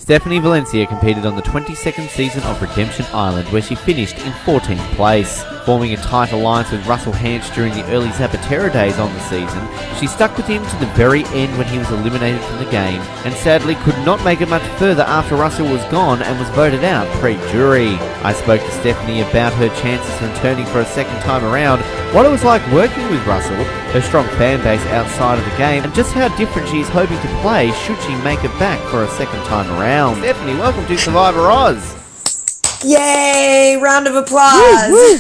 Stephanie Valencia competed on the 22nd season of Redemption Island, where she finished in 14th place. Forming a tight alliance with Russell Hanch during the early Zapatero days on the season, she stuck with him to the very end when he was eliminated from the game, and sadly could not make it much further after Russell was gone and was voted out pre-jury. I spoke to Stephanie about her chances of returning for a second time around, what it was like working with Russell, her strong fan base outside of the game, and just how different she is hoping to play should she make it back for a second time around. Stephanie, welcome to Survivor Oz. Yay! Round of applause.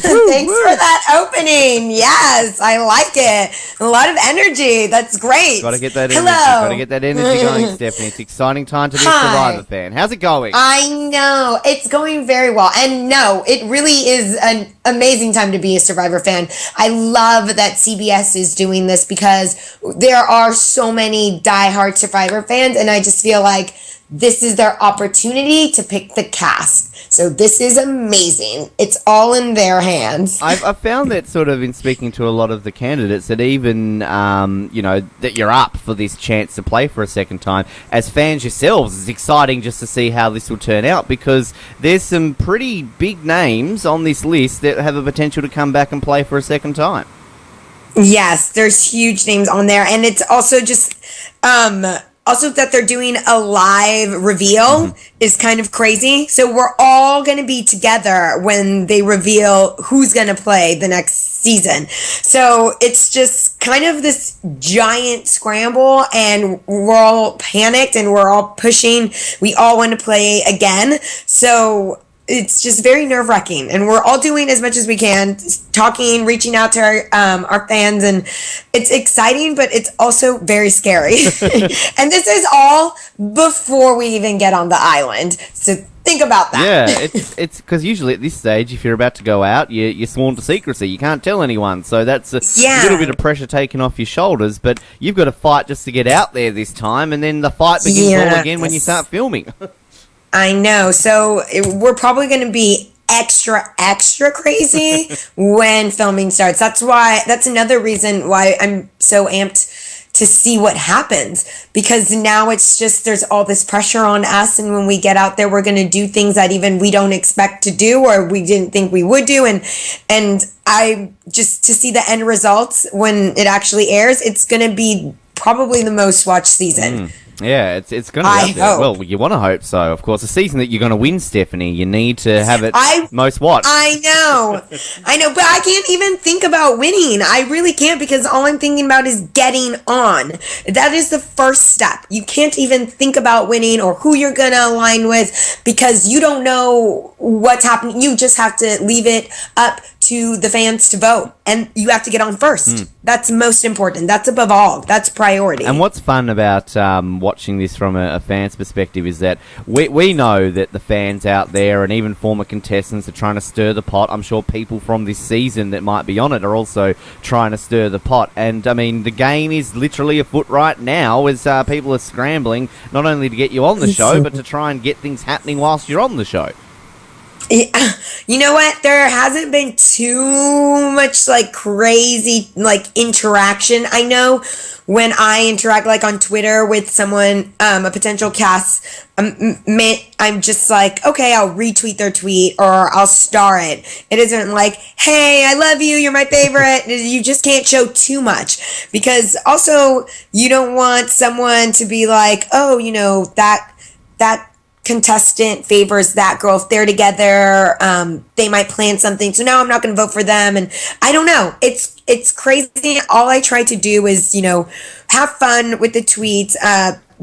Thanks for that opening. Yes, I like it. A lot of energy. That's great. Gotta get that energy. Gotta get that energy going, Stephanie. It's an exciting time to be a Survivor fan. How's it going? I know. It's going very well. And no, it really is an amazing time to be a Survivor fan. I love that CBS is doing this because there are so many diehard Survivor fans, and I just feel like this is their opportunity to pick the cast. So this is amazing. It's all in their hands. I've found that sort of in speaking to a lot of the candidates that even, that you're up for this chance to play for a second time. As fans yourselves, it's exciting just to see how this will turn out because there's some pretty big names on this list that have a potential to come back and play for a second time. Yes, there's huge names on there. And it's also just... Also, that they're doing a live reveal is kind of crazy. So we're all going to be together when they reveal who's going to play the next season. So it's just kind of this giant scramble, and we're all panicked and we're all pushing. We all want to play again. So it's just very nerve-wracking, and we're all doing as much as we can, talking, reaching out to our fans, and it's exciting, but it's also very scary. And this is all before we even get on the island, so think about that. Yeah, it's because usually at this stage, if you're about to go out, you're sworn to secrecy. You can't tell anyone, so that's a little bit of pressure taken off your shoulders, but you've got to fight just to get out there this time, and then the fight begins all again when you start filming. I know. So we're probably going to be extra crazy when filming starts. That's another reason why I'm so amped to see what happens, because now it's just, there's all this pressure on us. And when we get out there, we're going to do things that even we don't expect to do, or we didn't think we would do. And I just, to see the end results when it actually airs, it's going to be probably the most watched season. Yeah, it's going to be out there. Well, you want to hope so, of course. A season that you're going to win, Stephanie, you need to have it most watched. I know, but I can't even think about winning. I really can't, because all I'm thinking about is getting on. That is the first step. You can't even think about winning or who you're going to align with, because you don't know what's happening. You just have to leave it up to the fans to vote, and you have to get on first. That's most important. That's above all. That's priority. And what's fun about watching this from a fan's perspective is that we know that the fans out there and even former contestants are trying to stir the pot. I'm sure people from this season that might be on it are also trying to stir the pot. And, I mean, the game is literally afoot right now as people are scrambling not only to get you on the show, but to try and get things happening whilst you're on the show. You know what? There hasn't been too much crazy interaction. I know when I interact on Twitter with someone, a potential cast, I'm just okay, I'll retweet their tweet or I'll star it. It isn't hey, I love you, you're my favorite. You just can't show too much, because also you don't want someone to be oh, that contestant favors that girl. If they're together, they might plan something, so now I'm not going to vote for them. And I don't know, it's crazy. All I try to do is have fun with the tweets,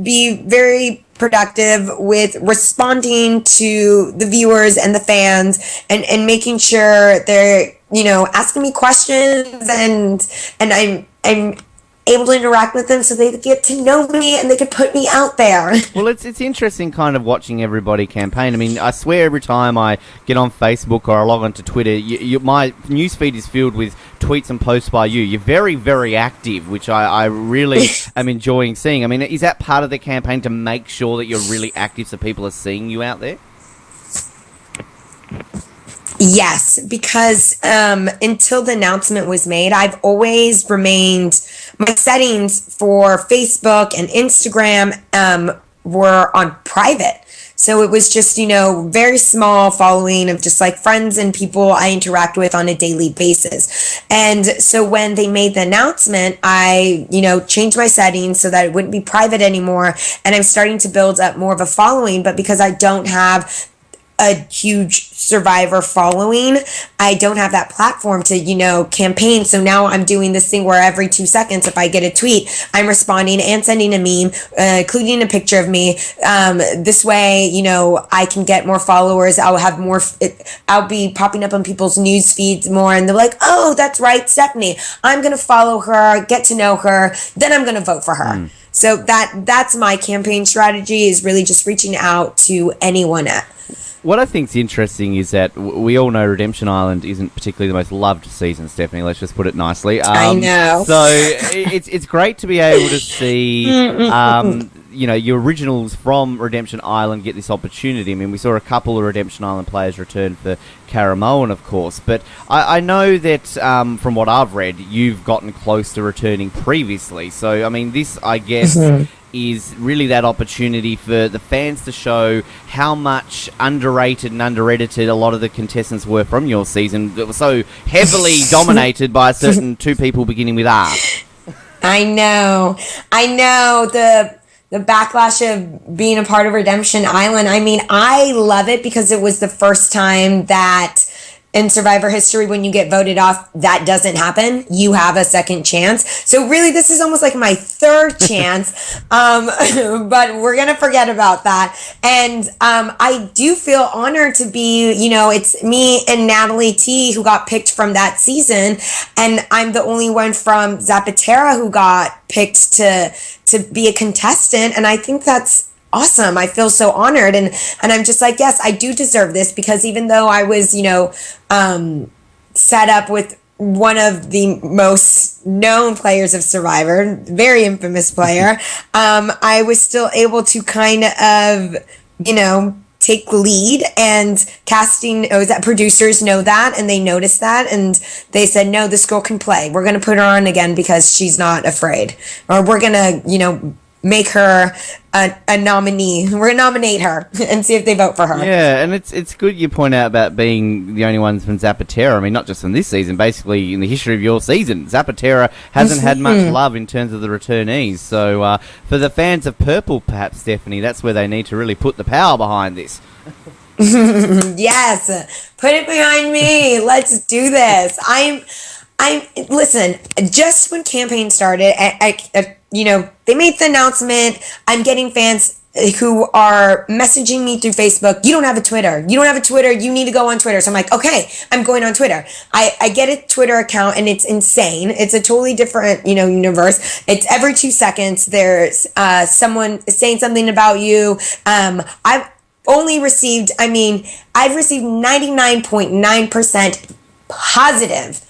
be very productive with responding to the viewers and the fans, and making sure they're asking me questions, and I'm able to interact with them so they get to know me and they could put me out there. Well, it's interesting kind of watching everybody campaign. I mean, I swear every time I get on Facebook or I log onto Twitter, my newsfeed is filled with tweets and posts by you. You're very, very active, which I really am enjoying seeing. I mean, is that part of the campaign to make sure that you're really active so people are seeing you out there? Yes, because until the announcement was made, I've always remained, my settings for Facebook and Instagram were on private. So it was just, very small following of just like friends and people I interact with on a daily basis. And so when they made the announcement, I, changed my settings so that it wouldn't be private anymore. And I'm starting to build up more of a following, but because I don't have a huge Survivor following, I don't have that platform to, campaign. So now I'm doing this thing where every 2 seconds, if I get a tweet, I'm responding and sending a meme, including a picture of me. This way, I can get more followers. I'll have more, I'll be popping up on people's news feeds more, and they're like, oh, that's right, Stephanie. I'm going to follow her, get to know her, then I'm going to vote for her. So that's my campaign strategy, is really just reaching out to anyone. What I think's interesting is that we all know Redemption Island isn't particularly the most loved season, Stephanie. Let's just put it nicely. I know. So it's great to be able to see, your originals from Redemption Island get this opportunity. I mean, we saw a couple of Redemption Island players return for Caramoan, of course, but I know that from what I've read, you've gotten close to returning previously. So, I mean, this, I guess, is really that opportunity for the fans to show how much underrated and under-edited a lot of the contestants were from your season that were so heavily dominated by a certain two people beginning with R. I know. The backlash of being a part of Redemption Island. I mean, I love it because it was the first time that in Survivor history, when you get voted off, that doesn't happen. You have a second chance. So really, this is almost like my third chance. But we're going to forget about that. And I do feel honored to be, it's me and Natalie T who got picked from that season. And I'm the only one from Zapatera who got picked to be a contestant. And I think that's awesome. I feel so honored, and I'm just like, yes, I do deserve this, because even though I was, set up with one of the most known players of Survivor, very infamous player, I was still able to kind of, take lead, and producers know that, and they noticed that, and they said, no, this girl can play. We're going to put her on again because she's not afraid, or we're going to, make her a nominee. We're going to nominate her and see if they vote for her. Yeah, and it's good you point out about being the only ones from Zapatera. I mean, not just from this season, basically in the history of your season. Zapatera hasn't had much love in terms of the returnees. So for the fans of Purple, perhaps, Stephanie, that's where they need to really put the power behind this. Yes, put it behind me. Let's do this. Listen, just when campaign started, they made the announcement. I'm getting fans who are messaging me through Facebook. You don't have a Twitter. You need to go on Twitter. So I'm like, okay, I'm going on Twitter. I get a Twitter account, and it's insane. It's a totally different, universe. It's every 2 seconds there's someone saying something about you. I've received 99.9% positive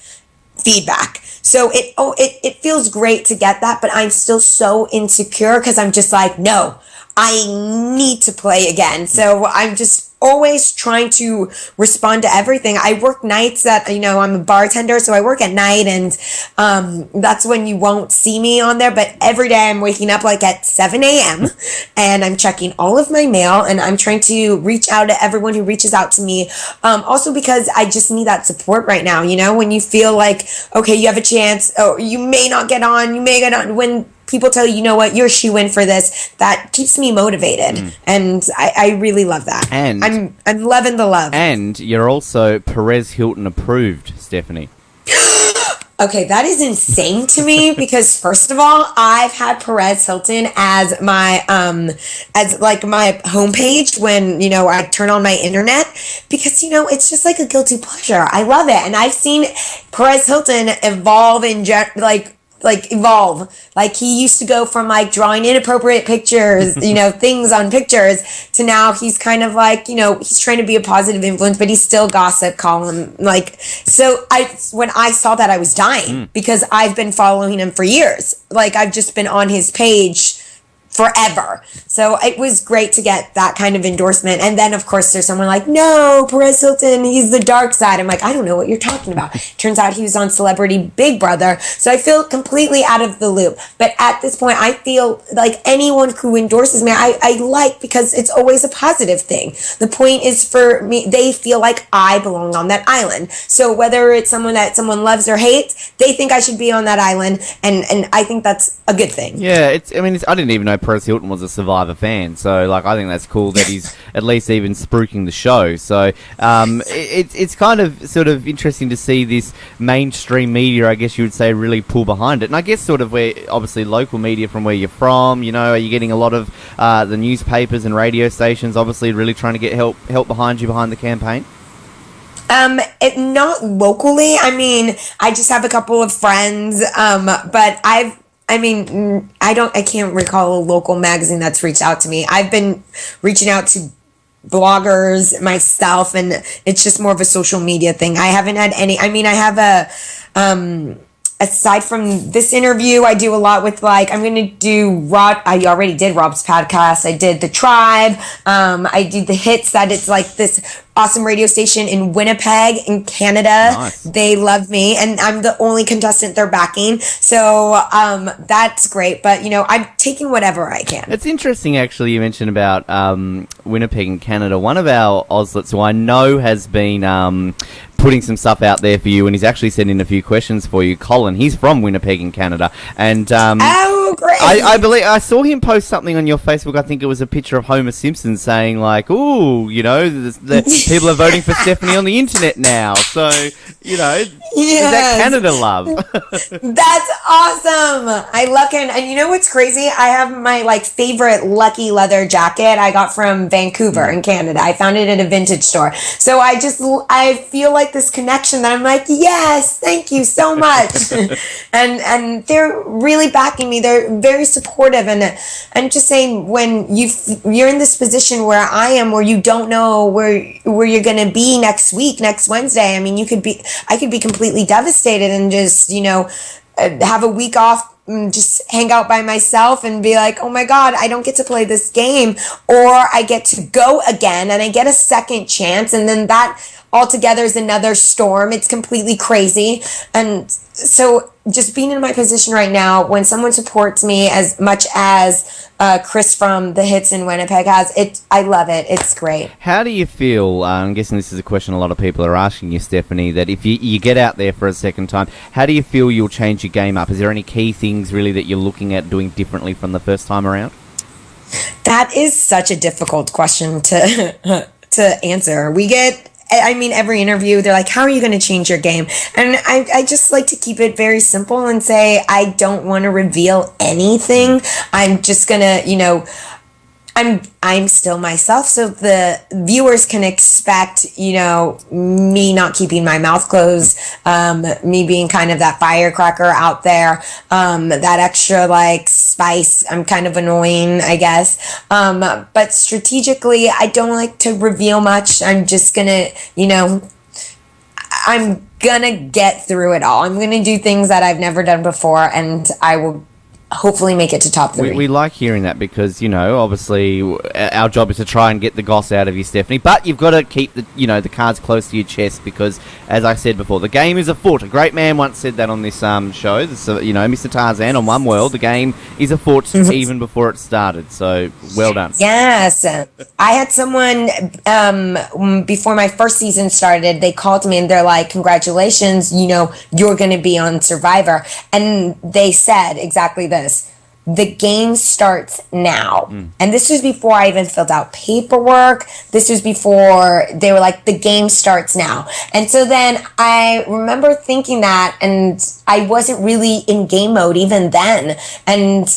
feedback. So it feels great to get that, but I'm still so insecure because I'm just like, no, I need to play again. So I'm just always trying to respond to everything. I work nights I'm a bartender, so I work at night, and that's when you won't see me on there. But every day I'm waking up like at 7 a.m. and I'm checking all of my mail, and I'm trying to reach out to everyone who reaches out to me. Also because I just need that support right now. When you feel like, okay, you have a chance, or you may not get on, when people tell you know what, you're a shoo-in for this, that keeps me motivated. And I really love that. And I'm loving the love. And you're also Perez Hilton approved, Stephanie. Okay, that is insane to me because first of all, I've had Perez Hilton as my my homepage when, I turn on my internet, because, it's just like a guilty pleasure. I love it. And I've seen Perez Hilton evolve evolve. Like, he used to go from like drawing inappropriate pictures, things on pictures, to now he's kind of like, he's trying to be a positive influence, but he's still gossip column. So when I saw that, I was dying because I've been following him for years. Like, I've just been on his page forever. So it was great to get that kind of endorsement. And then, of course, there's someone like, no, Perez Hilton, he's the dark side. I'm like, I don't know what you're talking about. Turns out he was on Celebrity Big Brother. So I feel completely out of the loop. But at this point, I feel like anyone who endorses me, I like, because it's always a positive thing. The point is for me, they feel like I belong on that island. So whether it's someone that someone loves or hates, they think I should be on that island. And I think that's a good thing. Yeah, I didn't even know Perez Hilton was a Survivor fan, so like I think that's cool that he's at least even spruiking the show. So it's kind of sort of interesting to see this mainstream media, I guess you would say, really pull behind it. And I guess sort of where obviously local media from where you're from, you know, are you getting a lot of the newspapers and radio stations obviously really trying to get help behind you behind the campaign? Not locally. I mean, I just have a couple of friends, but I can't recall a local magazine that's reached out to me. I've been reaching out to bloggers myself, and it's just more of a social media thing. I haven't had any, I have aside from this interview, I do a lot with I'm going to do I already did Rob's podcast. I did The Tribe. I do The Hits, that it's like this awesome radio station in Winnipeg in Canada. Nice. They love me, and I'm the only contestant they're backing. So that's great. But, I'm taking whatever I can. It's interesting, actually, you mentioned about Winnipeg in Canada. One of our Oslets, who I know has been putting some stuff out there for you, and he's actually sent in a few questions for you. Colin, he's from Winnipeg in Canada, and oh, great! I believe I saw him post something on your Facebook. I think it was a picture of Homer Simpson saying like, "Ooh, the people are voting for Stephanie on the internet now." So, is that Canada love? That's awesome. I love Canada, and you know what's crazy? I have my favorite Lucky leather jacket I got from Vancouver in Canada. I found it at a vintage store. So I feel like this connection that I'm like, yes, thank you so much. and they're really backing me. They're very supportive, and I'm just saying, when you're in this position where I am, where you don't know where you're going to be next Wednesday. I mean, I could be completely devastated and just, have a week off, just hang out by myself and be like, oh my God, I don't get to play this game, or I get to go again and I get a second chance, and then that altogether is another storm. It's completely crazy. And so just being in my position right now, when someone supports me as much as Chris from The Hits in Winnipeg has, I love it. It's great. How do you feel, I'm guessing this is a question a lot of people are asking you, Stephanie, that if you get out there for a second time, how do you feel you'll change your game up? Is there any key things really that you're looking at doing differently from the first time around? That is such a difficult question to answer. Every interview, they're like, how are you going to change your game? And I just like to keep it very simple and say, I don't want to reveal anything. I'm just going to, I'm still myself, so the viewers can expect, me not keeping my mouth closed, me being kind of that firecracker out there, that extra spice. I'm kind of annoying, I guess. But strategically, I don't like to reveal much. I'm just gonna, I'm gonna get through it all. I'm gonna do things that I've never done before, and I will hopefully make it to top 3. We like hearing that because, obviously our job is to try and get the goss out of you, Stephanie, but you've got to keep the cards close to your chest because, as I said before, the game is afoot. A great man once said that on this show. This, Mr. Tarzan on One World, the game is afoot even before it started, so well done. Yes. I had someone, before my first season started, they called me and they're like, congratulations, you're going to be on Survivor. And they said exactly this. The game starts now. And this was before I even filled out paperwork. This was before they were like, the game starts now. And so then I remember thinking that, and I wasn't really in game mode even then. And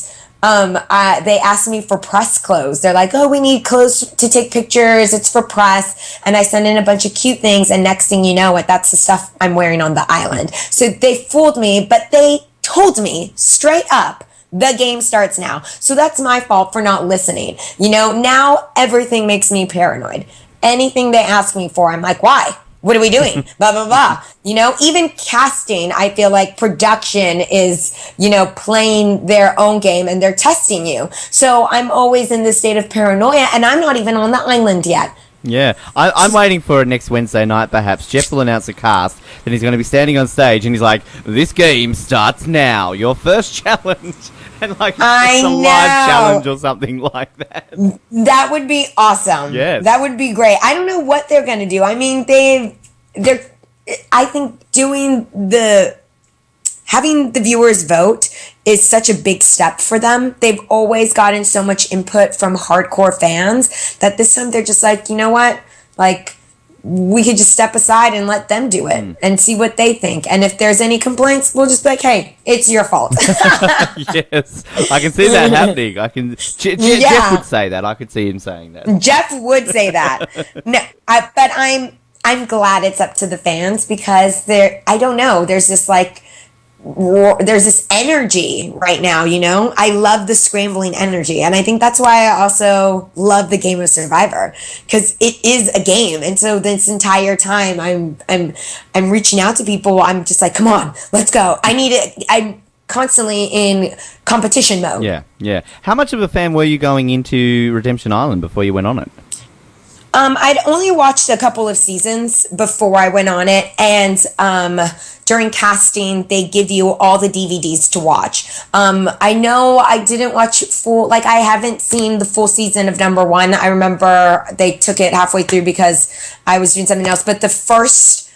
they asked me for press clothes. They're like, oh, we need clothes to take pictures. It's for press. And I sent in a bunch of cute things. And next thing you know, that's the stuff I'm wearing on the island. So they fooled me, but they told me straight up, the game starts now. So that's my fault for not listening. Now everything makes me paranoid. Anything they ask me for, I'm like, why? what are we doing? Blah, blah, blah. You know, even casting, I feel like production is, you know, playing their own game and they're testing you. So I'm always in this state of paranoia and I'm not even on the island yet. Yeah, I'm waiting for it next Wednesday night, perhaps. Jeff will announce a cast, then he's going to be standing on stage, and he's like, this game starts now, your first challenge. And, like, it's a live challenge or something like that. That would be awesome. Yes. That would be great. I don't know what they're going to do. I mean, I think having the viewers vote is such a big step for them. They've always gotten so much input from hardcore fans that this time they're just like, you know what? Like, we could just step aside and let them do it and see what they think. And if there's any complaints, we'll just be like, hey, it's your fault. Yes, I can see that happening. Jeff would say that. I could see him saying that. Jeff would say that. No, but I'm glad it's up to the fans because I don't know, there's this energy right now, you know? I love the scrambling energy. And I think that's why I also love the game of Survivor, because it is a game. And so this entire time I'm reaching out to people. I'm just like, come on, let's go. I need it. I'm constantly in competition mode. Yeah. How much of a fan were you going into Redemption Island before you went on it? I'd only watched a couple of seasons before I went on it, and during casting, they give you all the DVDs to watch. I know I didn't watch I haven't seen the full season of number 1. I remember they took it halfway through because I was doing something else, but the first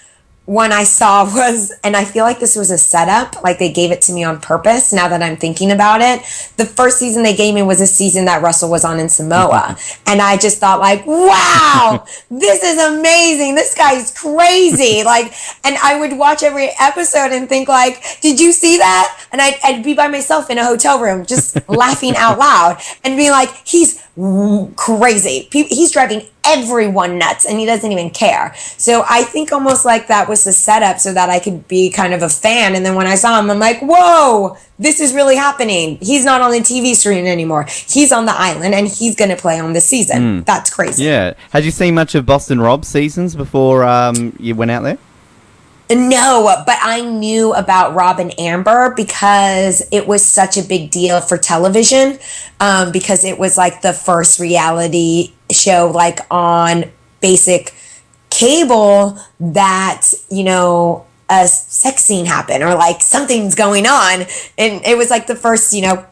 one I saw was, and I feel like this was a setup, like they gave it to me on purpose now that I'm thinking about it. The first season they gave me was a season that Russell was on in Samoa. And I just thought like, wow, this is amazing. This guy's crazy. Like, and I would watch every episode and think like, did you see that? And I'd be by myself in a hotel room, just laughing out loud and being like, he's crazy. He's driving everyone nuts and he doesn't even care. So I think almost like that was the setup so that I could be kind of a fan. And then when I saw him, I'm like, whoa, this is really happening. He's not on the TV screen anymore. He's on the island and he's going to play on this season. That's crazy. Yeah. Had you seen much of Boston Rob's seasons before you went out there? No, but I knew about Rob and Amber because it was such a big deal for television, because it was like the first reality show like on basic cable that, you know, a sex scene happened or like something's going on. And it was like the first, you know,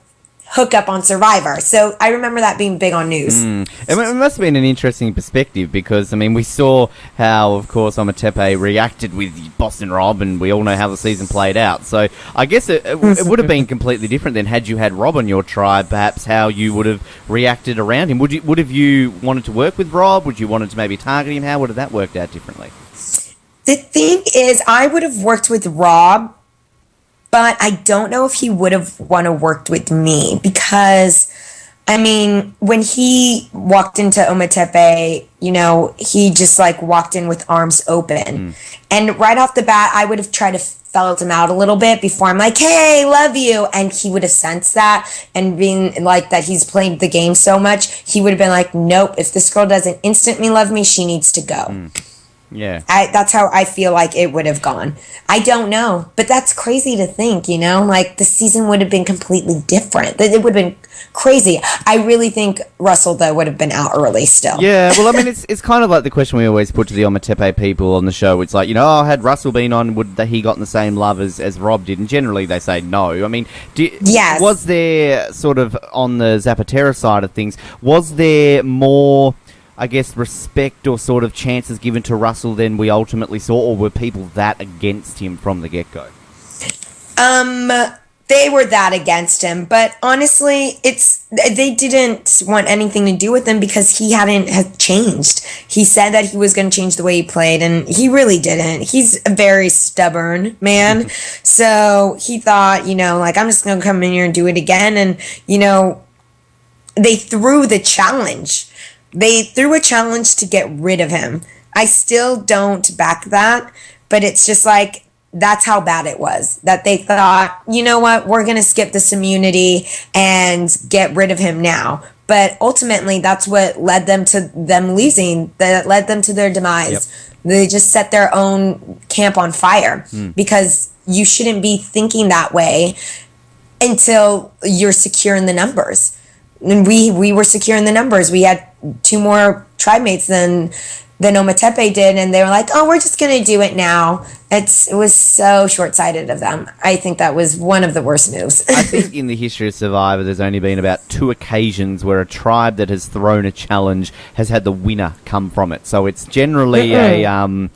hook up on Survivor. So I remember that being big on news. It must have been an interesting perspective because, I mean, we saw how, of course, Ometepe reacted with Boston Rob and we all know how the season played out. So I guess it would have been completely different than had you had Rob on your tribe, perhaps how you would have reacted around him. Would have you wanted to work with Rob? Would you wanted to maybe target him? How would have that worked out differently? The thing is, I would have worked with Rob, but I don't know if he would have want to worked with me because, I mean, when he walked into Ometepe, you know, he just like walked in with arms open. And right off the bat, I would have tried to felt him out a little bit before I'm like, hey, love you. And he would have sensed that, and being like that he's played the game so much, he would have been like, nope, if this girl doesn't instantly love me, she needs to go. Yeah. That's how I feel like it would have gone. I don't know, but that's crazy to think, you know, like the season would have been completely different. It would have been crazy. I really think Russell, though, would have been out early still. Yeah, well, I mean, it's kind of like the question we always put to the Ometepe people on the show. It's like, you know, had Russell been on, would he gotten the same love as Rob did? And generally they say no. I mean, yes. Was there sort of, on the Zapatera side of things, was there more, I guess, respect or sort of chances given to Russell than we ultimately saw, or were people that against him from the get-go? They were that against him, but honestly, they didn't want anything to do with him because he had changed. He said that he was going to change the way he played, and he really didn't. He's a very stubborn man, so he thought, you know, like, I'm just going to come in here and do it again, and, you know, they threw the challenge. They threw a challenge to get rid of him. I still don't back that, but it's just like, that's how bad it was. That they thought, you know what, we're going to skip this immunity and get rid of him now. but ultimately that's what led them to them losing, that led them to their demise. Yep. They just set their own camp on fire because you shouldn't be thinking that way until you're secure in the numbers. And we were secure in the numbers. We had 2 more tribe mates than Ometepe did, and they were like, "Oh, we're just gonna do it now." It was so short-sighted of them. I think that was one of the worst moves. I think in the history of Survivor, there's only been about 2 occasions where a tribe that has thrown a challenge has had the winner come from it. So it's generally a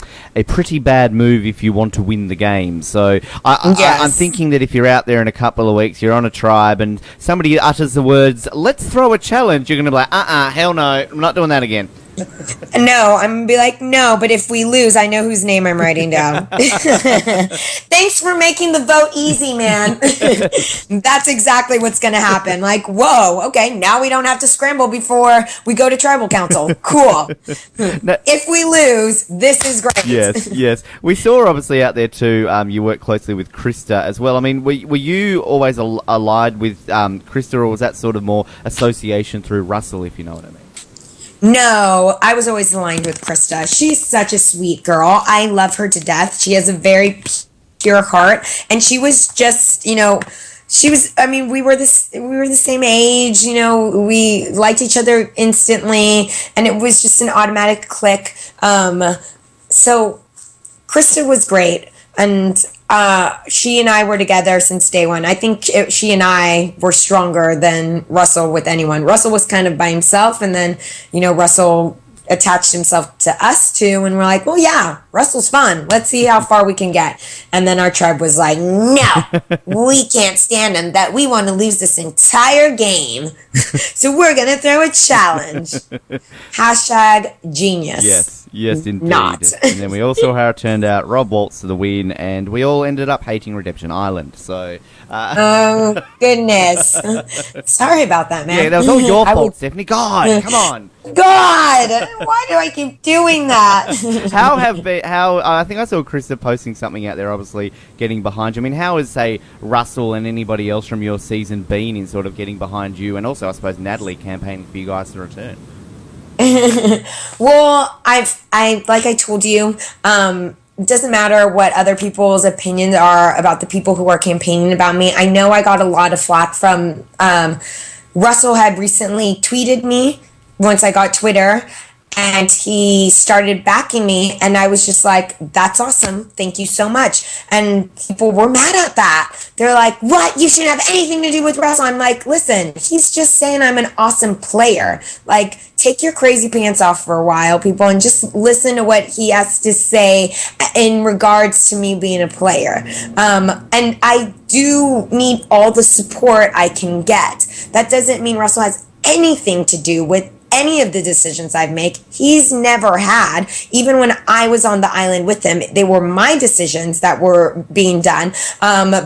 pretty bad move if you want to win the game. So I'm thinking that if you're out there in a couple of weeks, you're on a tribe, and somebody utters the words, "Let's throw a challenge," you're going to be like, hell no, I'm not doing that again. No, I'm going to be like, no, but if we lose, I know whose name I'm writing down. Thanks for making the vote easy, man. That's exactly what's going to happen. Like, whoa, okay, now we don't have to scramble before we go to tribal council. Cool. If we lose, this is great. Yes. We saw, obviously, out there, too, you work closely with Krista as well. I mean, were you always allied with Krista, or was that sort of more association through Russell, if you know what I mean? No, I was always aligned with Krista. She's such a sweet girl. I love her to death. She has a very pure heart, and she was just, we were the same age, we liked each other instantly, and it was just an automatic click. So Krista was great, and she and I were together since day one. I think she and I were stronger than Russell with anyone. Russell was kind of by himself, and then, Russell attached himself to us too, and we're like, well, yeah, Russell's fun. Let's see how far we can get. And then our tribe was like, no, we can't stand him. That we want to lose this entire game. So we're going to throw a challenge. #genius. Yes, indeed. Not. And then we all saw how it turned out. Rob Waltz to the win, and we all ended up hating Redemption Island. So, oh, goodness. Sorry about that, man. Yeah, that was all your fault, Stephanie. God, come on. God, why do I keep doing that? I think I saw Krista posting something out there, obviously getting behind you. I mean, how has, say, Russell and anybody else from your season been in sort of getting behind you, and also, I suppose, Natalie campaigning for you guys to return? Well, like I told you, it doesn't matter what other people's opinions are about the people who are campaigning about me. I know I got a lot of flack from, Russell had recently tweeted me once I got Twitter, and he started backing me, and I was just like, that's awesome. Thank you so much. And people were mad at that. They're like, what? You shouldn't have anything to do with Russell. I'm like, listen, he's just saying I'm an awesome player. Like, take your crazy pants off for a while, people, and just listen to what he has to say in regards to me being a player. And I do need all the support I can get. That doesn't mean Russell has anything to do with any of the decisions I've made. He's never had. Even when I was on the island with him, they were my decisions that were being done.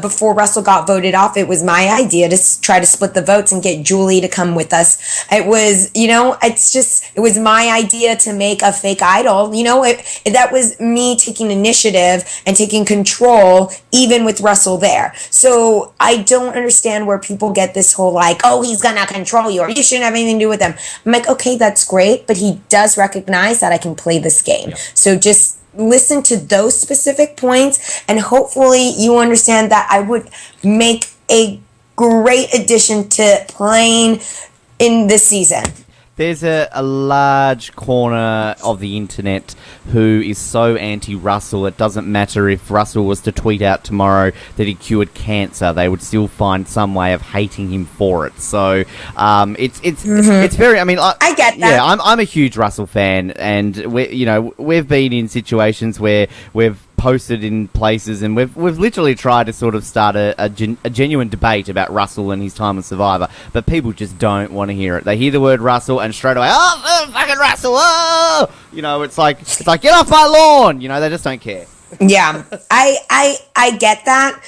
Before Russell got voted off, it was my idea to try to split the votes and get Julie to come with us. It was, it was my idea to make a fake idol. That was me taking initiative and taking control, even with Russell there. So I don't understand where people get this whole like, oh, he's gonna control you, or you shouldn't have anything to do with him. I'm like, okay, that's great, but he does recognize that I can play this game. Yeah. So just listen to those specific points, and hopefully you understand that I would make a great addition to playing in this season. There's a large corner of the internet who is so anti-Russell, it doesn't matter if Russell was to tweet out tomorrow that he cured cancer, they would still find some way of hating him for it. So it's very. I mean, I get that. Yeah, I'm a huge Russell fan, and we've been in situations where we've posted in places, and we've literally tried to sort of start a genuine debate about Russell and his time on Survivor, but people just don't want to hear it. They hear the word Russell and straight away, oh, fucking Russell, oh! It's like get off my lawn. They just don't care. Yeah, I get that.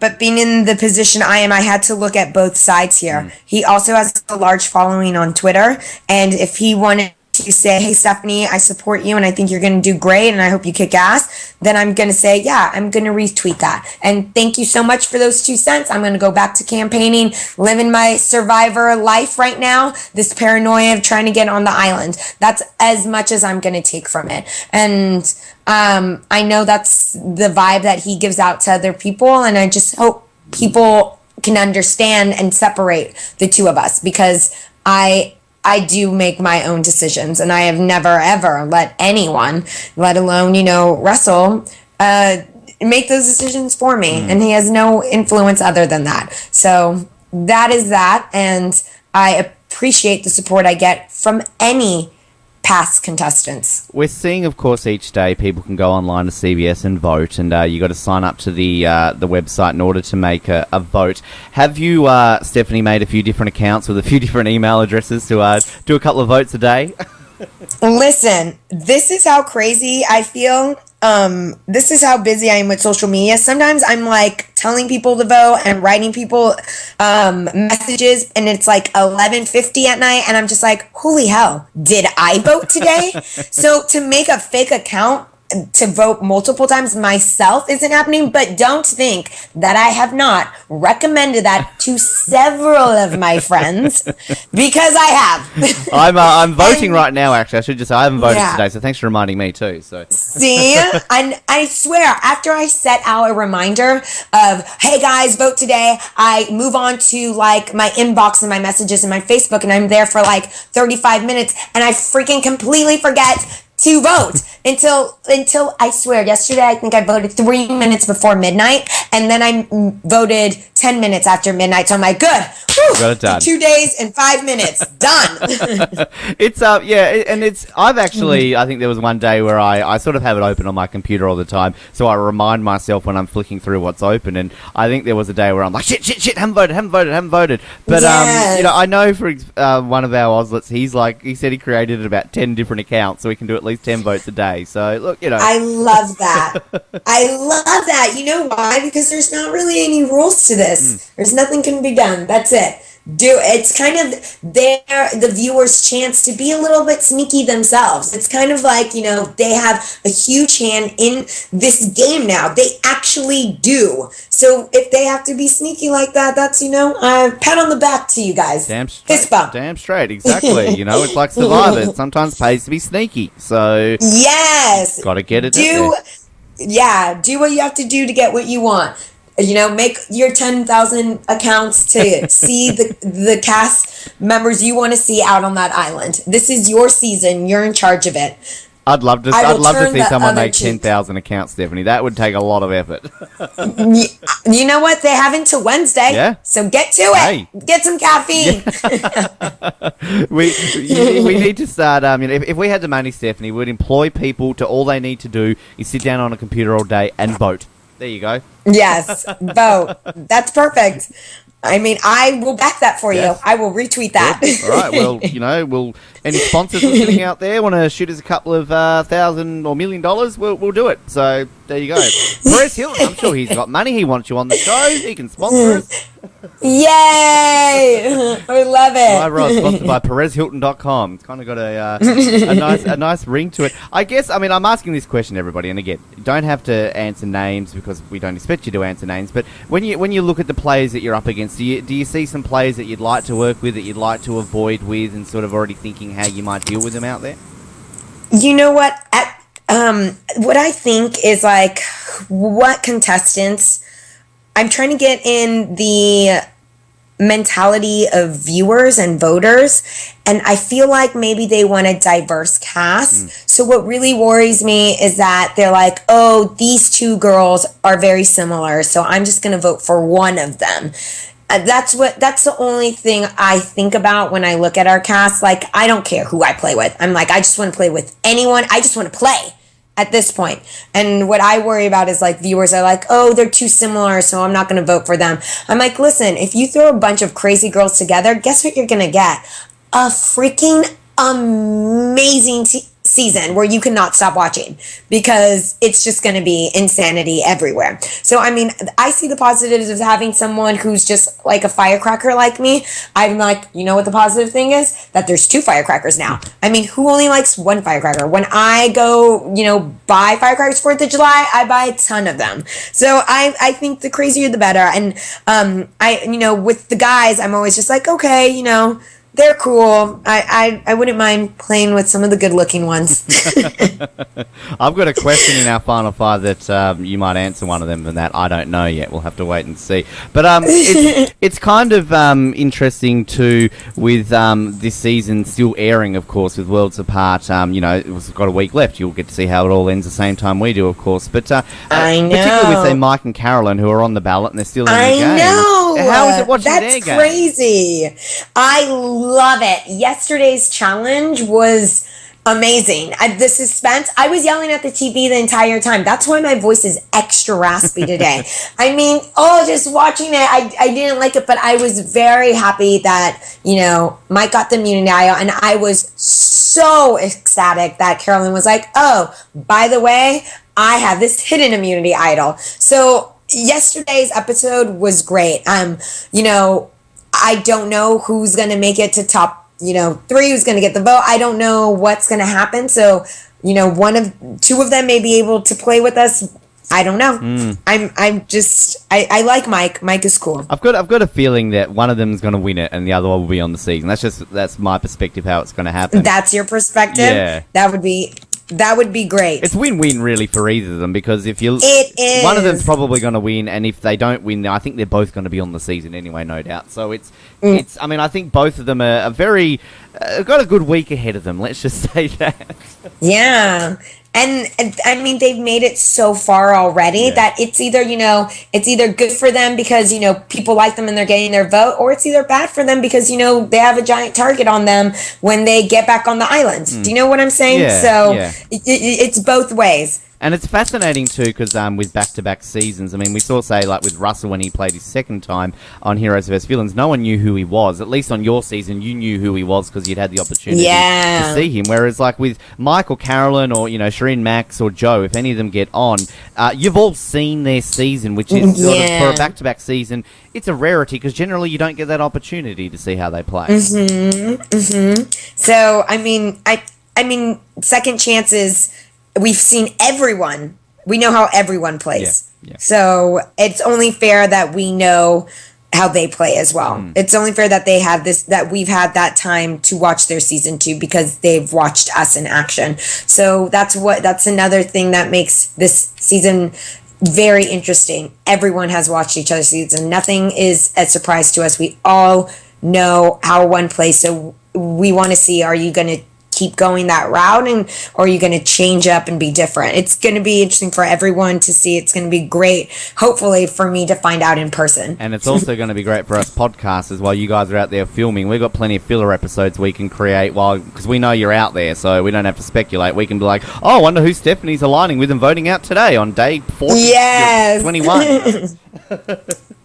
But being in the position I am, I had to look at both sides here. He also has a large following on Twitter, and if he wanted to say, hey, Stephanie, I support you and I think you're going to do great and I hope you kick ass, then I'm going to say, yeah, I'm going to retweet that. And thank you so much for those 2 cents. I'm going to go back to campaigning, living my survivor life right now, this paranoia of trying to get on the island. That's as much as I'm going to take from it. And I know that's the vibe that he gives out to other people. And I just hope people can understand and separate the two of us, because I do make my own decisions, and I have never ever let anyone, let alone, Russell, make those decisions for me. And he has no influence other than that. So that is that. And I appreciate the support I get from any past contestants. We're seeing, of course, each day people can go online to CBS and vote, and you got to sign up to the website in order to make a vote. Have you, Stephanie, made a few different accounts with a few different email addresses to do a couple of votes a day? Listen, this is how crazy I feel. This is how busy I am with social media. Sometimes I'm like telling people to vote and writing people messages, and it's like 11:50 at night, and I'm just like, holy hell, did I vote today? So to make a fake account to vote multiple times myself isn't happening, but don't think that I have not recommended that to several of my friends, because I have. I'm voting right now, actually. I should just say I haven't voted today, so thanks for reminding me too. So see, and I swear, after I set out a reminder of, hey guys, vote today, I move on to like my inbox and my messages and my Facebook, and I'm there for like 35 minutes, and I freaking completely forget to vote until I swear, yesterday I think I voted 3 minutes before midnight, and then I voted 10 minutes after midnight. So I'm like, good, got it done. 2 days and 5 minutes done. It's and it's I've actually I think there was one day where I sort of have it open on my computer all the time, so I remind myself when I'm flicking through what's open. And I think there was a day where I'm like, shit, haven't voted. But yes. I know for one of our Oslets, he said he created about 10 different accounts, so we can do at least 10 votes a day. So look, I love that. I love that. You know why? Because there's not really any rules to this. There's nothing can be done. That's it. It's kind of the viewers' chance to be a little bit sneaky themselves. It's kind of like, they have a huge hand in this game now. They actually do. So if they have to be sneaky like that, that's, a pat on the back to you guys. Damn straight. Fist bump. Damn straight. Exactly. It's like Survivor. It sometimes pays to be sneaky. So yes, got to get it. Do what you have to do to get what you want. Make your 10,000 accounts to see the cast members you want to see out on that island. This is your season. You're in charge of it. I'd love to see someone make 10,000 accounts, Stephanie. That would take a lot of effort. You know what? They have until Wednesday. Yeah. So get to it. Get some caffeine. Yeah. we need to start. If we had the money, Stephanie, we'd employ people to all they need to do is sit down on a computer all day and vote. There you go. Yes, vote. That's perfect. I mean, I will back that for you. I will retweet that. Good. All right. Well, any sponsors listening out there want to shoot us a couple of $1,000 or $1 million? We'll do it. So there you go. Perez Hilton, I'm sure he's got money. He wants you on the show. He can sponsor us. Yay! I love it. Survivor sponsored by PerezHilton.com. It's kind of got a nice ring to it. I guess, I'm asking this question, everybody, and again, you don't have to answer names because we don't expect you to answer names, but when you look at the players that you're up against, do you see some players that you'd like to work with, that you'd like to avoid with, and sort of already thinking how you might deal with them out there? You know what? What I think is like, what contestants... I'm trying to get in the mentality of viewers and voters, and I feel like maybe they want a diverse cast. So what really worries me is that they're like, oh, these two girls are very similar, so I'm just going to vote for one of them. That's the only thing I think about when I look at our cast. Like, I don't care who I play with. I'm like, I just want to play with anyone. I just want to play at this point. And what I worry about is like viewers are like, oh, they're too similar, so I'm not going to vote for them. I'm like, listen, if you throw a bunch of crazy girls together, guess what you're going to get? A freaking amazing season where you cannot stop watching because it's just going to be insanity everywhere. So, I mean, I see the positives of having someone who's just like a firecracker like me. I'm like, you know what the positive thing is? That there's 2 firecrackers now. I mean, who only likes 1 firecracker? When I go, buy firecrackers 4th of July, I buy a ton of them. So I think the crazier the better. And with the guys, I'm always just like, okay, they're cool. I wouldn't mind playing with some of the good-looking ones. I've got a question in our final 5 that you might answer one of them, and that I don't know yet. We'll have to wait and see. But it's kind of interesting too with this season still airing, of course, with Worlds Apart. We've got a week left. You'll get to see how it all ends the same time we do, of course. But I know, particularly with say Mike and Carolyn, who are on the ballot and they're still in the game. I know. How is it watching their game? That's crazy. I love it. Yesterday's challenge was amazing. The suspense, I was yelling at the TV the entire time. That's why my voice is extra raspy today. I mean, just watching it, I didn't like it, but I was very happy that, Mike got the immunity idol, and I was so ecstatic that Carolyn was like, oh, by the way, I have this hidden immunity idol. So yesterday's episode was great. I don't know who's going to make it to top, 3, who's going to get the vote. I don't know what's going to happen. So, 2 of them may be able to play with us. I don't know. I like Mike. Mike is cool. I've got a feeling that one of them is going to win it and the other one will be on the season. That's my perspective how it's going to happen. That's your perspective? Yeah. That would be great. It's win-win really for either of them because it is. One of them's probably going to win, and if they don't win, I think they're both going to be on the season anyway, no doubt. So it's. I mean, I think both of them are very got a good week ahead of them. Let's just say that. Yeah. And I mean, they've made it so far already that it's either good for them because, people like them and they're getting their vote, or it's either bad for them because, they have a giant target on them when they get back on the island. Do you know what I'm saying? Yeah, so yeah. It's both ways. And it's fascinating too because with back-to-back seasons, I mean, we saw like with Russell when he played his second time on Heroes vs Villains, no one knew who he was. At least on your season, you knew who he was because you'd had the opportunity to see him. Whereas like with Mike or Carolyn or Shireen Max or Joe, if any of them get on, you've all seen their season, which is sort of, for a back-to-back season, it's a rarity because generally you don't get that opportunity to see how they play. So I mean, second chances. We've seen everyone. We know how everyone plays. Yeah. So it's only fair that we know how they play as well. It's only fair that they have that we've had that time to watch their season 2 because they've watched us in action. So that's another thing that makes this season very interesting. Everyone has watched each other's season. Nothing is a surprise to us. We all know how one plays. So we want to see, are you going to keep going that route or are you going to change up and be different? It's going to be interesting for everyone to see. It's going to be great, hopefully, for me to find out in person. And it's also going to be great for us podcasters while you guys are out there filming. We've got plenty of filler episodes we can create because we know you're out there, so we don't have to speculate. We can be like, I wonder who Stephanie's aligning with and voting out today on day 21.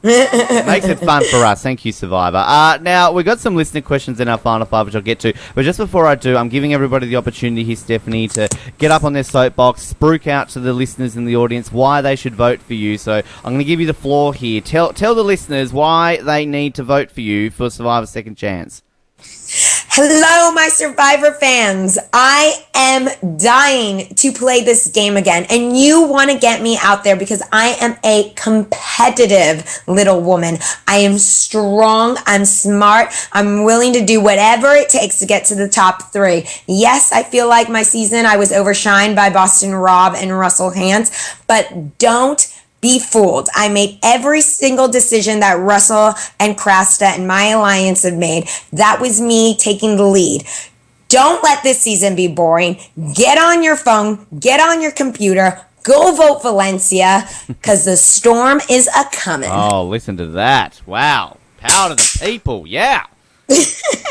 Makes it fun for us. Thank you, Survivor. Now, we've got some listener questions in our final 5, which I'll get to. But just before I do, I'm giving everybody the opportunity here, Stephanie, to get up on their soapbox, spruik out to the listeners in the audience why they should vote for you. So I'm going to give you the floor here. Tell the listeners why they need to vote for you for Survivor Second Chance. Hello, my Survivor fans. I am dying to play this game again, and you want to get me out there because I am a competitive little woman. I am strong, I'm smart, I'm willing to do whatever it takes to get to the top 3. Yes, I feel like my season I was overshined by Boston Rob and Russell Hantz, but don't be fooled. I made every single decision that Russell and Krasta and my alliance have made. That was me taking the lead. Don't let this season be boring. Get on your phone, get on your computer, go vote Valencia, because the storm is a-coming. Oh, listen to that. Wow. Power to the people. Yeah.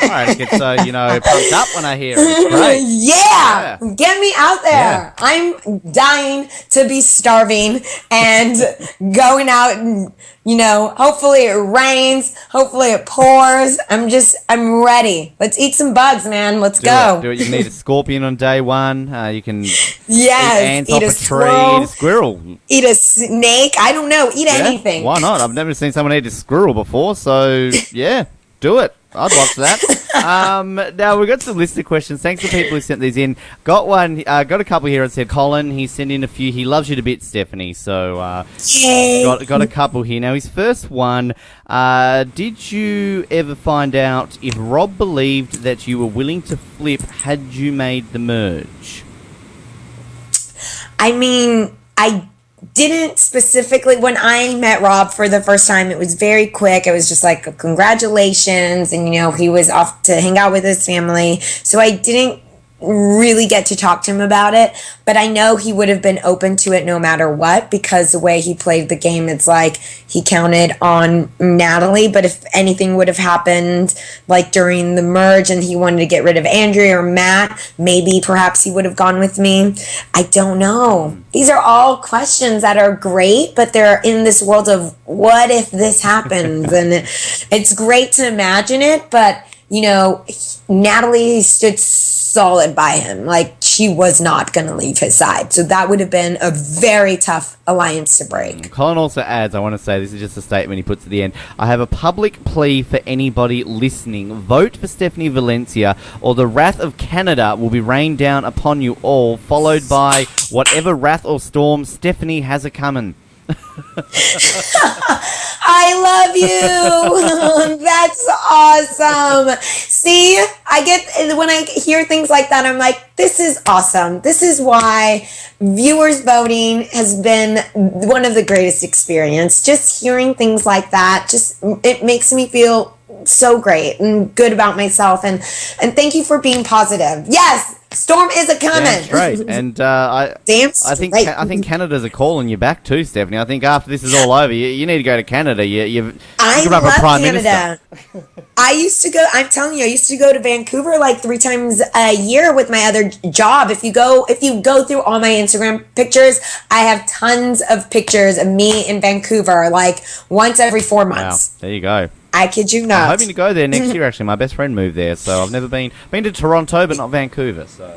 I get so, pumped up when I hear it. It's great. Yeah, get me out there. Yeah. I'm dying to be starving and going out and, hopefully it rains. Hopefully it pours. I'm ready. Let's eat some bugs, man. Let's go. Do it. You can eat a scorpion on day one. You can eat ants eat off a tree. Eat a squirrel. Eat a snake. I don't know. Eat anything. Why not? I've never seen someone eat a squirrel before, so yeah, do it. I'd watch that. Now, we've got some listener questions. Thanks for people who sent these in. Got a couple here that said, Colin, he sent in a few. He loves you to bits, Stephanie. So, got a couple here. Now, his first one, did you ever find out if Rob believed that you were willing to flip had you made the merge? I mean, I didn't specifically. When I met Rob for the first time, it was very quick. It was just like congratulations, and he was off to hang out with his family, so I didn't really get to talk to him about it, but I know he would have been open to it no matter what, because the way he played the game, it's like he counted on Natalie, but if anything would have happened like during the merge and he wanted to get rid of Andrea or Matt, maybe perhaps he would have gone with me. I don't know. These are all questions that are great, but they're in this world of what if this happens, and it's great to imagine it, but Natalie stood solid by him. Like, she was not going to leave his side. So that would have been a very tough alliance to break. Colin also adds, I want to say, this is just a statement he puts at the end, I have a public plea for anybody listening. Vote for Stephanie Valencia, or the wrath of Canada will be rained down upon you all, followed by whatever wrath or storm Stephanie has a-coming. I love you. That's awesome. See, when I hear things like that, I'm like, this is awesome. This is why viewers voting has been one of the greatest experience. Just hearing things like that, it makes me feel so great and good about myself, and think you for being positive. Yes, storm is a coming. That's right. And I think Canada's a calling you back too, Stephanie. I think after this is all over, you need to go to Canada. You love a prime Canada. Minister. I used to go to Vancouver like 3 times a year with my other job. If you go through all my Instagram pictures, I have tons of pictures of me in Vancouver, like once every 4 months. Wow, there you go. I kid you not. I'm hoping to go there next year, actually. My best friend moved there, so I've never been to Toronto, but not Vancouver, so...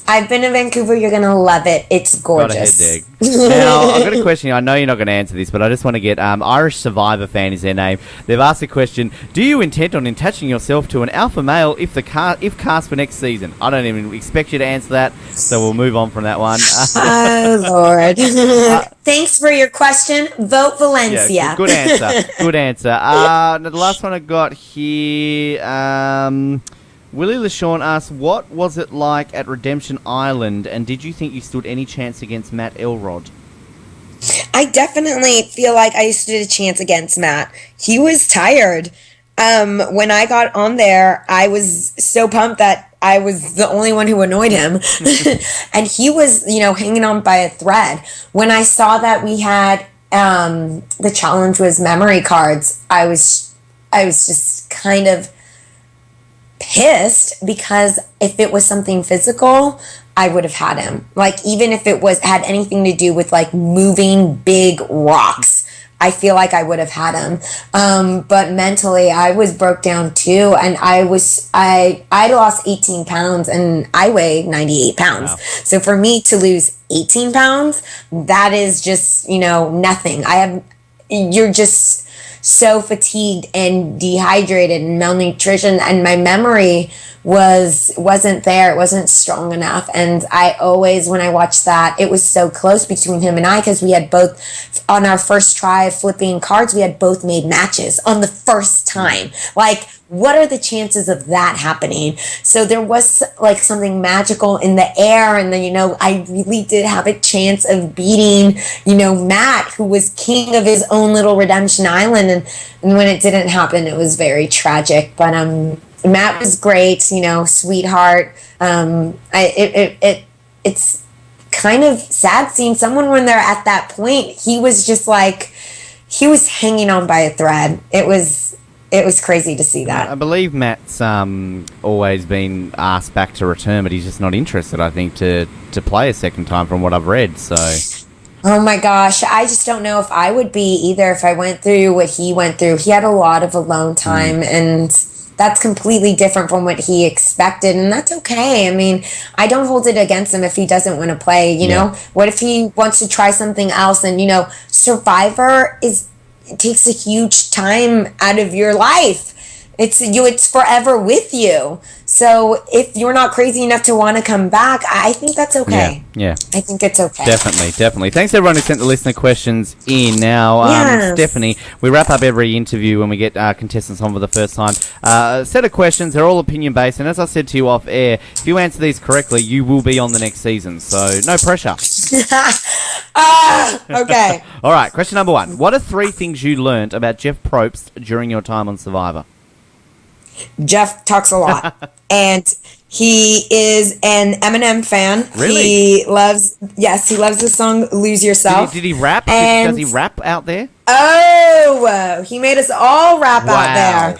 I've been to Vancouver. You're going to love it. It's gorgeous. Got a head dig. Now, I've got a question. I know you're not going to answer this, but I just want to get... Irish Survivor fan is their name. They've asked a question. Do you intend on attaching yourself to an alpha male if cast for next season? I don't even expect you to answer that, so we'll move on from that one. Oh, Lord. Thanks for your question. Vote Valencia. Yeah, good answer. Good answer. The last one I got here... Willie LeSean asks, what was it like at Redemption Island, and did you think you stood any chance against Matt Elrod? I definitely feel like I stood a chance against Matt. He was tired. When I got on there, I was so pumped that I was the only one who annoyed him. And he was, hanging on by a thread. When I saw that we had, the challenge was memory cards, I was just kind of pissed, because if it was something physical, I would have had him. Like, even if it had anything to do with like moving big rocks, I feel like I would have had him. But mentally, I was broke down too, and I lost 18 pounds, and I weigh 98 pounds. Wow. So for me to lose 18 pounds, that is just nothing. You're just so fatigued and dehydrated and malnutrition, and my memory wasn't there. It wasn't strong enough. And I always, when I watched that, it was so close between him and I, because we had both, on our first try of flipping cards, we had both made matches on the first time. Like, what are the chances of that happening? So there was like something magical in the air, and then I really did have a chance of beating Matt, who was king of his own little Redemption Island, and when it didn't happen, it was very tragic. But Matt was great, sweetheart. It's kind of sad seeing someone when they're at that point. He was just like, he was hanging on by a thread. It was it was crazy to see that. I believe Matt's always been asked back to return, but he's just not interested, I think, to play a second time from what I've read, so... Oh my gosh, I just don't know if I would be either if I went through what he went through. He had a lot of alone time, and that's completely different from what he expected, and that's okay. I mean, I don't hold it against him if he doesn't want to play, you know? What if he wants to try something else? And, Survivor it takes a huge time out of your life. It's forever with you. So if you're not crazy enough to want to come back, I think that's okay. Yeah. I think it's okay. Definitely. Thanks everyone who sent the listener questions in. Now, Stephanie, we wrap up every interview when we get contestants on for the first time. A set of questions, they're all opinion based, and as I said to you off air, if you answer these correctly, you will be on the next season. So no pressure. Okay. All right, question number 1. What are 3 things you learned about Jeff Probst during your time on Survivor? Jeff talks a lot, and he is an Eminem fan. Really? He loves the song "Lose Yourself." Did he rap? And Does he rap out there? Oh, he made us all rap out there.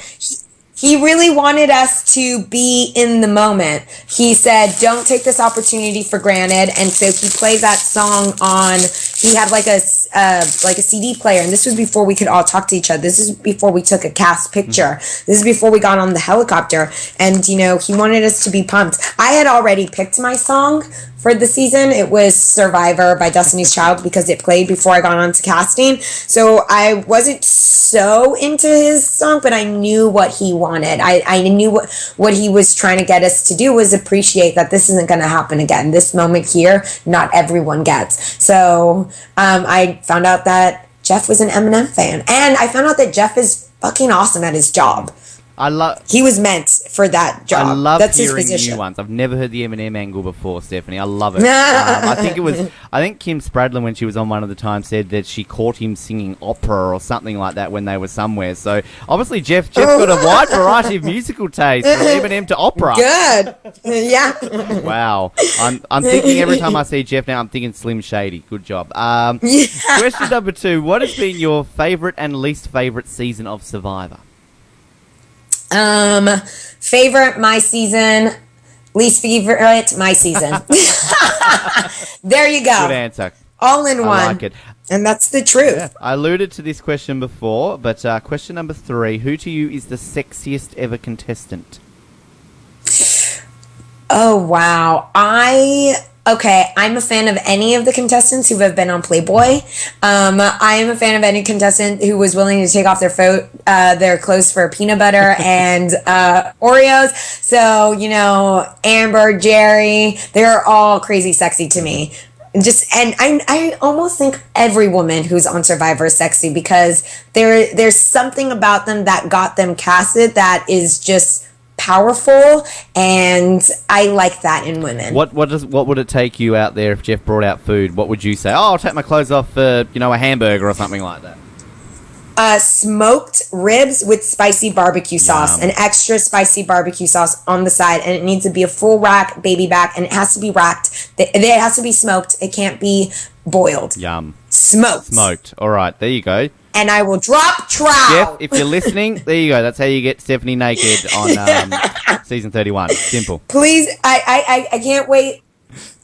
He really wanted us to be in the moment. He said, don't take this opportunity for granted. And so he played that song on, he had like a CD player. And this was before we could all talk to each other. This is before we took a cast picture. This is before we got on the helicopter. And, he wanted us to be pumped. I had already picked my song for the season. It was Survivor by Destiny's Child because it played before I got on to casting. So I wasn't so into his song, but I knew what he wanted. I knew what he was trying to get us to do was appreciate that this isn't going to happen again. This moment here, not everyone gets. So I found out that Jeff was an Eminem fan. And I found out that Jeff is fucking awesome at his job. He was meant for that job. I love That's hearing his position. new ones. I've never heard the Eminem angle before, Stephanie. I love it. I think Kim Spradlin, when she was on one of the times, said that she caught him singing opera or something like that when they were somewhere. So obviously Jeff's got a wide variety of musical taste, from Eminem to opera. Good. Yeah. Wow. I'm thinking every time I see Jeff now, I'm thinking Slim Shady. Good job. Question number 2. What has been your favourite and least favourite season of Survivor? Favorite, my season. Least favorite, my season. There you go. Good answer. All in one. I like it. And that's the truth. Yeah, I alluded to this question before, but question number 3. Who to you is the sexiest ever contestant? Oh, wow. I'm a fan of any of the contestants who have been on Playboy. I am a fan of any contestant who was willing to take off their clothes for peanut butter and Oreos. So, Amber, Jerry, they're all crazy sexy to me. And I almost think every woman who's on Survivor is sexy because there's something about them that got them casted that is just powerful, and I like that in women. What would it take you out there if Jeff brought out food? What would you say? Oh, I'll take my clothes off for a hamburger or something like that. Smoked ribs with spicy barbecue sauce, an extra spicy barbecue sauce on the side, and it needs to be a full rack baby back, and it has to be racked. It has to be smoked. It can't be boiled. Yum. Smoked. All right, there you go. And I will drop trout. Jeff, if you're listening, there you go. That's how you get Stephanie naked on season 31. Simple. Please, I can't wait.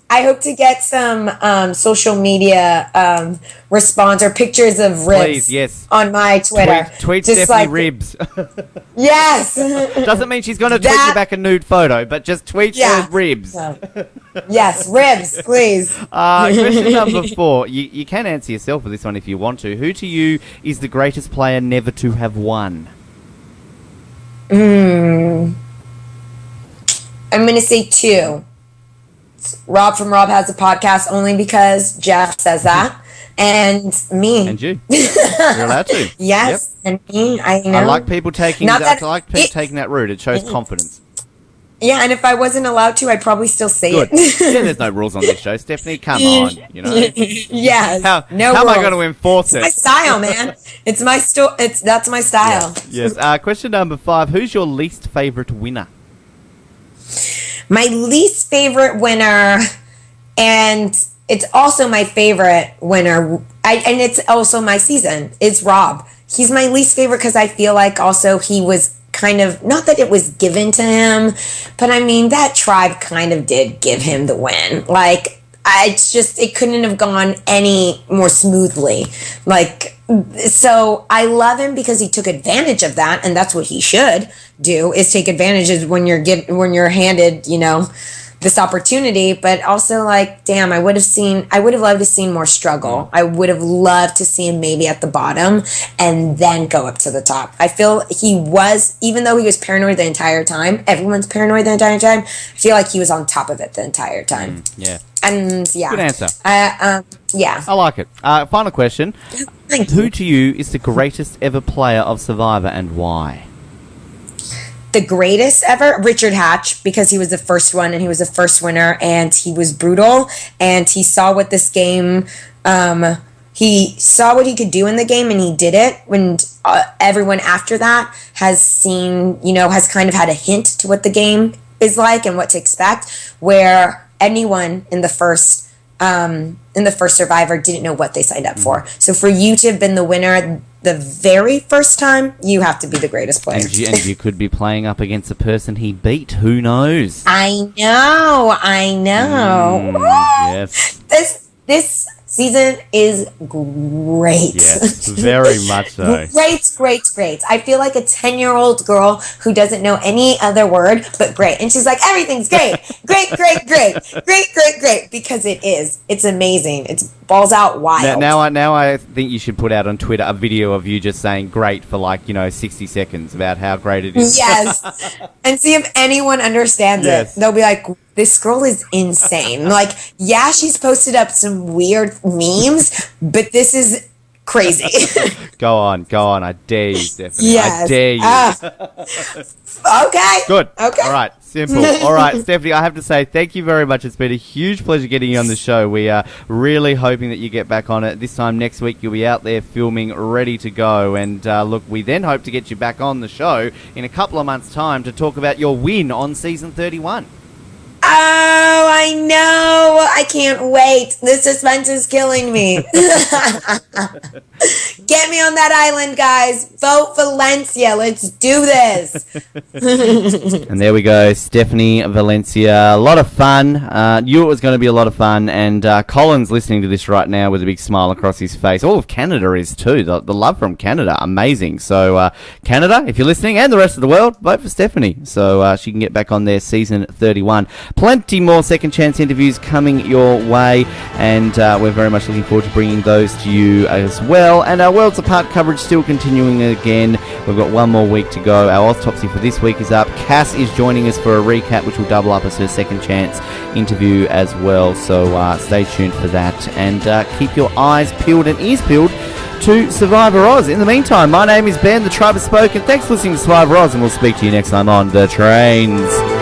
I hope to get some social media response or pictures of ribs. Please, yes. On my Twitter. Tweet Stephanie ribs. Yes. Doesn't mean she's going to tweet you back a nude photo, but just tweet her ribs. Yes, ribs, please. Question number 4. You can answer yourself for this one if you want to. Who to you is the greatest player never to have won? I'm going to say 2. Rob from Rob Has a Podcast, only because Jeff says that, and me. And you. You're allowed to. Yes, yep. And me. I like people taking taking that route. It shows confidence. Yeah, and if I wasn't allowed to, I'd probably still say it. Yeah, there's no rules on this show, Stephanie. Come on, Yes. How am I going to enforce it? It's my style, man. That's my style. Yes. Question number 5. Who's your least favorite winner? My least favorite winner, and it's also my favorite winner, and it's also my season, is Rob. he's my least favorite because I feel like also he was kind of, not that it was given to him, but I mean, that tribe kind of did give him the win. Like, it couldn't have gone any more smoothly. Like, so I love him because he took advantage of that, and that's what he should do, is take advantage of when you're handed, this opportunity. But also, like, damn, I would have loved to seen more struggle. I would have loved to see him maybe at the bottom and then go up to the top. I feel he was, even though he was paranoid the entire time, everyone's paranoid the entire time, I feel like he was on top of it the entire time. Yeah. And yeah. Good answer. Yeah. I like it. Final question. Thank you. Who to you is the greatest ever player of Survivor and why? The greatest ever, Richard Hatch, because he was the first one and he was the first winner and he was brutal and he saw what this game, he saw what he could do in the game and he did it. When everyone after that has seen, has kind of had a hint to what the game is like and what to expect, where anyone in the first Survivor didn't know what they signed up for. So for you to have been the winner the very first time, you have to be the greatest player. And you could be playing up against the person he beat. Who knows? I know. Yes. This season is great. Yes, very much so. Great. I feel like a 10-year-old girl who doesn't know any other word but great. And she's like, everything's great. Great. Because it is. It's amazing. It's balls out wild. Now I think you should put out on Twitter a video of you just saying great for 60 seconds about how great it is. Yes. And see if anyone understands it. They'll be like, this girl is insane. Like, yeah, she's posted up some weird memes, but this is crazy. Go on. I dare you, Stephanie. Yes. I dare you. Okay. Good. Okay. All right. Simple. All right, Stephanie, I have to say thank you very much. It's been a huge pleasure getting you on the show. We are really hoping that you get back on it. This time next week, you'll be out there filming, ready to go. And look, we then hope to get you back on the show in a couple of months' time to talk about your win on season 31. Oh, I know. I can't wait. The suspense is killing me. Get me on that island, guys. Vote Valencia. Let's do this. And there we go. Stephanie Valencia. A lot of fun. Knew it was going to be a lot of fun. And Colin's listening to this right now with a big smile across his face. All of Canada is too. The love from Canada. Amazing. So, Canada, if you're listening, and the rest of the world, vote for Stephanie. So she can get back on there season 31. Plenty more second chance interviews coming your way, and we're very much looking forward to bringing those to you as well. And our Worlds Apart coverage still continuing again. We've got one more week to go. Our autopsy for this week is up. Cass is joining us for a recap, which will double up as her second chance interview as well. So stay tuned for that, and keep your eyes peeled and ears peeled to Survivor Oz. In the meantime, my name is Ben, the Tribe has spoken. Thanks for listening to Survivor Oz, and we'll speak to you next time on The Trains.